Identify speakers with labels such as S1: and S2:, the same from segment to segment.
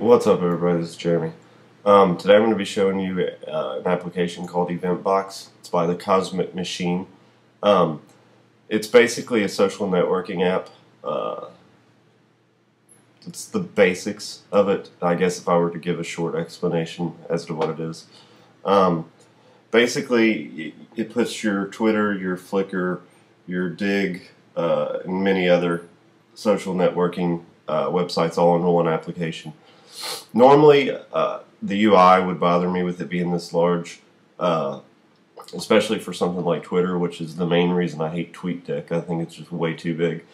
S1: What's up, everybody? This is Jeremy. Today I'm going to be showing you an application called EventBox. It's by the Cosmic Machine. It's basically a social networking app. It's the basics of it, I guess, if I were to give a short explanation as to what it is. Basically, it puts your Twitter, your Flickr, your Dig, and many other social networking websites all into one application. Normally, the UI would bother me with it being this large, especially for something like Twitter, which is the main reason I hate TweetDeck. I think it's just way too big.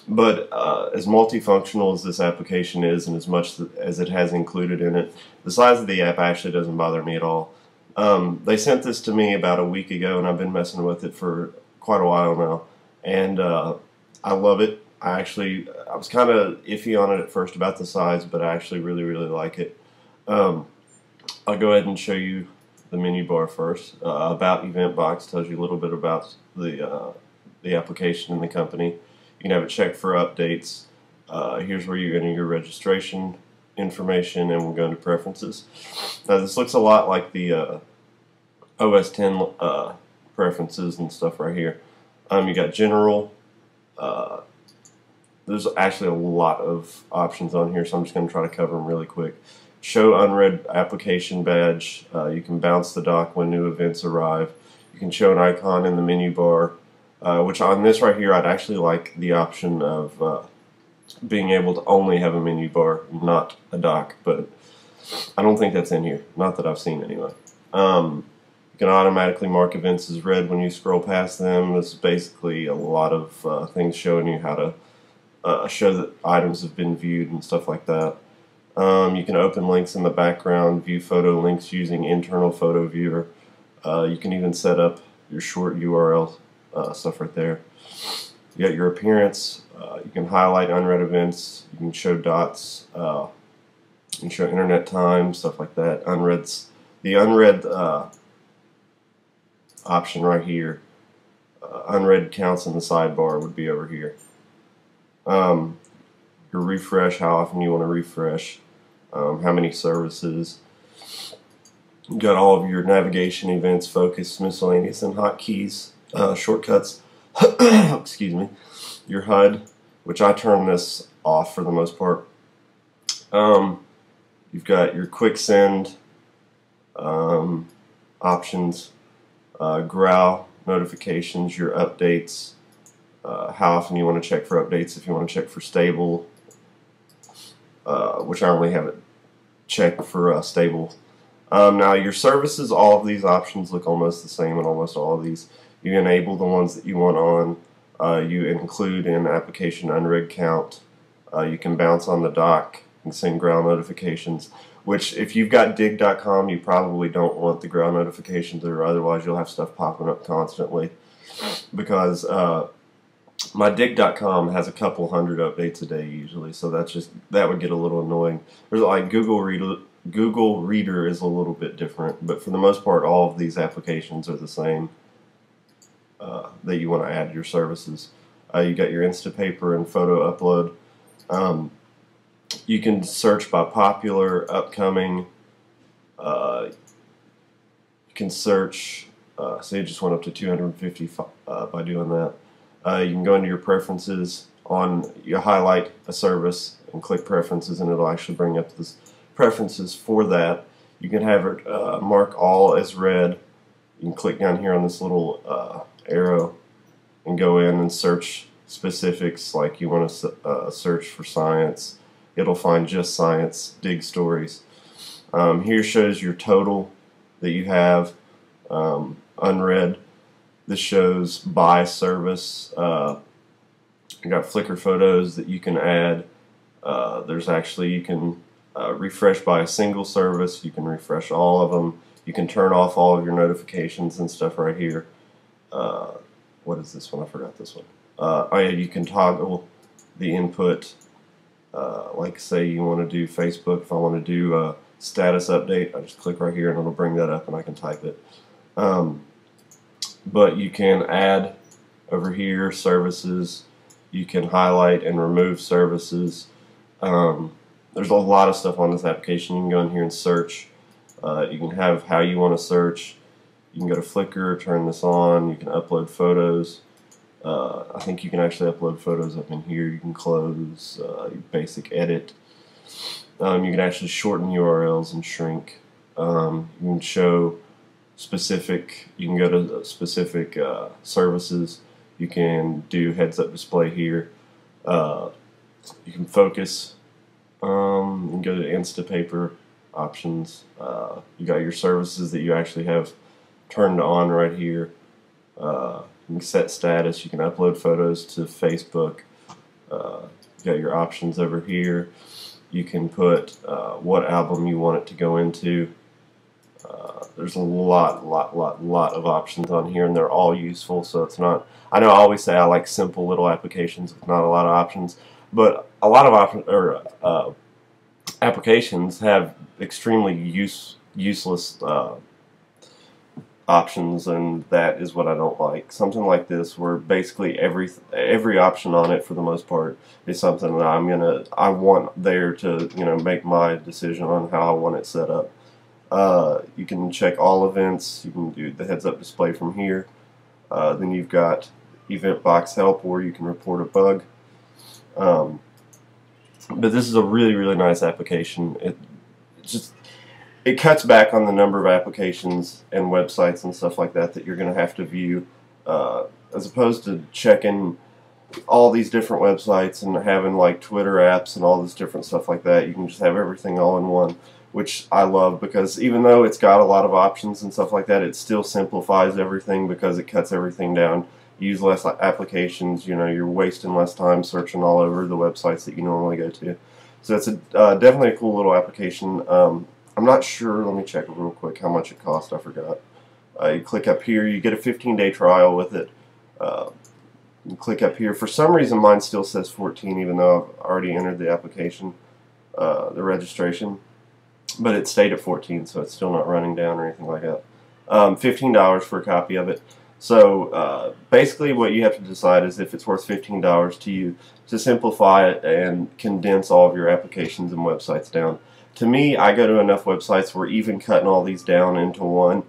S1: But as multifunctional as this application is, and as much as it has included in it, the size of the app actually doesn't bother me at all. They sent this to me about a week ago, and I've been messing with it for quite a while now, and I love it. I was kind of iffy on it at first about the size, but I actually really like it. I'll go ahead and show you the menu bar first. About EventBox tells you a little bit about the application and the company. You can have it checked for updates. Here's where you're entering your registration information, and we'll go into preferences. Now this looks a lot like the OS X preferences and stuff right here. You got general. There's actually a lot of options on here, so I'm just going to try to cover them really quick. Show unread application badge. You can bounce the dock when new events arrive. You can show an icon in the menu bar, which on this right here, I'd actually like the option of being able to only have a menu bar, not a dock, but I don't think that's in here. Not that I've seen anyway. You can automatically mark events as read when you scroll past them. This is basically a lot of things showing you how to show that items have been viewed and stuff like that. You can open links in the background, view photo links using internal photo viewer. You can even set up your short URL stuff right there. You got your appearance. You can highlight unread events. You can show dots. You can show internet time, stuff like that. The unread option right here. Unread counts in the sidebar would be over here. Your refresh, how often you want to refresh, how many services. You got all of your navigation, events, focus, miscellaneous, and hotkeys, shortcuts. Excuse me. Your HUD, which I turn this off for the most part. You've got your quick send options, growl notifications, your updates. How often you want to check for updates, if you want to check for stable, which I only have it checked for stable. Now your services, all of these options look almost the same in almost all of these. You enable the ones that you want on. You include in application unread count. You can bounce on the dock and send growl notifications, which if you've got dig.com, you probably don't want the growl notifications, or otherwise you'll have stuff popping up constantly, because my dig.com has a couple hundred updates a day usually, so that would get a little annoying. There's like Google Reader is a little bit different, but for the most part all of these applications are the same that you want to add your services. You got your Instapaper and photo upload. You can search by popular, upcoming. You can search, say it just went up to 250 by doing that. You can go into your preferences, you highlight a service and click preferences, and it'll actually bring up the preferences for that. You can have it mark all as read. You can click down here on this little arrow and go in and search specifics, like you want to search for science. It'll find just science, dig stories. Here shows your total that you have unread. This shows by service. You got Flickr photos that you can add. You can refresh by a single service. You can refresh all of them. You can turn off all of your notifications and stuff right here. What is this one? I forgot this one. Oh yeah, you can toggle the input. Like say you want to do Facebook. If I want to do a status update, I just click right here and it'll bring that up and I can type it. But you can add over here services. You can highlight and remove services. There's a lot of stuff on this application. You can go in here and search. You can have how you want to search. You can go to Flickr, turn this on. You can upload photos. I think you can actually upload photos up in here. You can close, basic edit. You can actually shorten URLs and shrink. You can show specific, you can go to specific services. You can do heads-up display here. You can focus. You can go to Instapaper options. You got your services that you actually have turned on right here. You can set status. You can upload photos to Facebook. You got your options over here. You can put what album you want it to go into. There's a lot of options on here, and they're all useful. So it's not. I know I always say I like simple little applications with not a lot of options, but a lot of applications have extremely useless options, and that is what I don't like. Something like this, where basically every option on it, for the most part, is something that I want there to make my decision on how I want it set up. You can check all events. You can do the heads-up display from here. Then you've got EventBox help, where you can report a bug. But this is a really nice application. It cuts back on the number of applications and websites and stuff like that you're going to have to view, as opposed to checking all these different websites and having like Twitter apps and all this different stuff like that. You can just have everything all in one, which I love, because even though it's got a lot of options and stuff like that, it still simplifies everything because it cuts everything down. You use less applications, you're wasting less time searching all over the websites that you normally go to. So it's definitely a cool little application. I'm not sure, let me check real quick how much it cost, I forgot. You click up here, you get a 15-day trial with it. You click up here. For some reason mine still says 14, even though I've already entered the application, the registration. But it stayed at 14, so it's still not running down or anything like that. $15 for a copy of it. So basically what you have to decide is if it's worth $15 to you to simplify it and condense all of your applications and websites down. To me, I go to enough websites where even cutting all these down into one,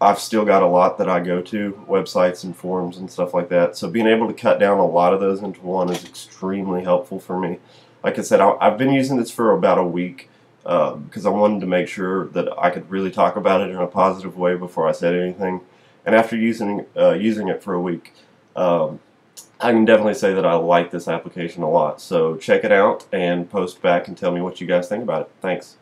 S1: I've still got a lot that I go to, websites and forums and stuff like that. So being able to cut down a lot of those into one is extremely helpful for me. Like I said, I've been using this for about a week because I wanted to make sure that I could really talk about it in a positive way before I said anything. And after using it for a week, I can definitely say that I like this application a lot. So check it out and post back and tell me what you guys think about it. Thanks.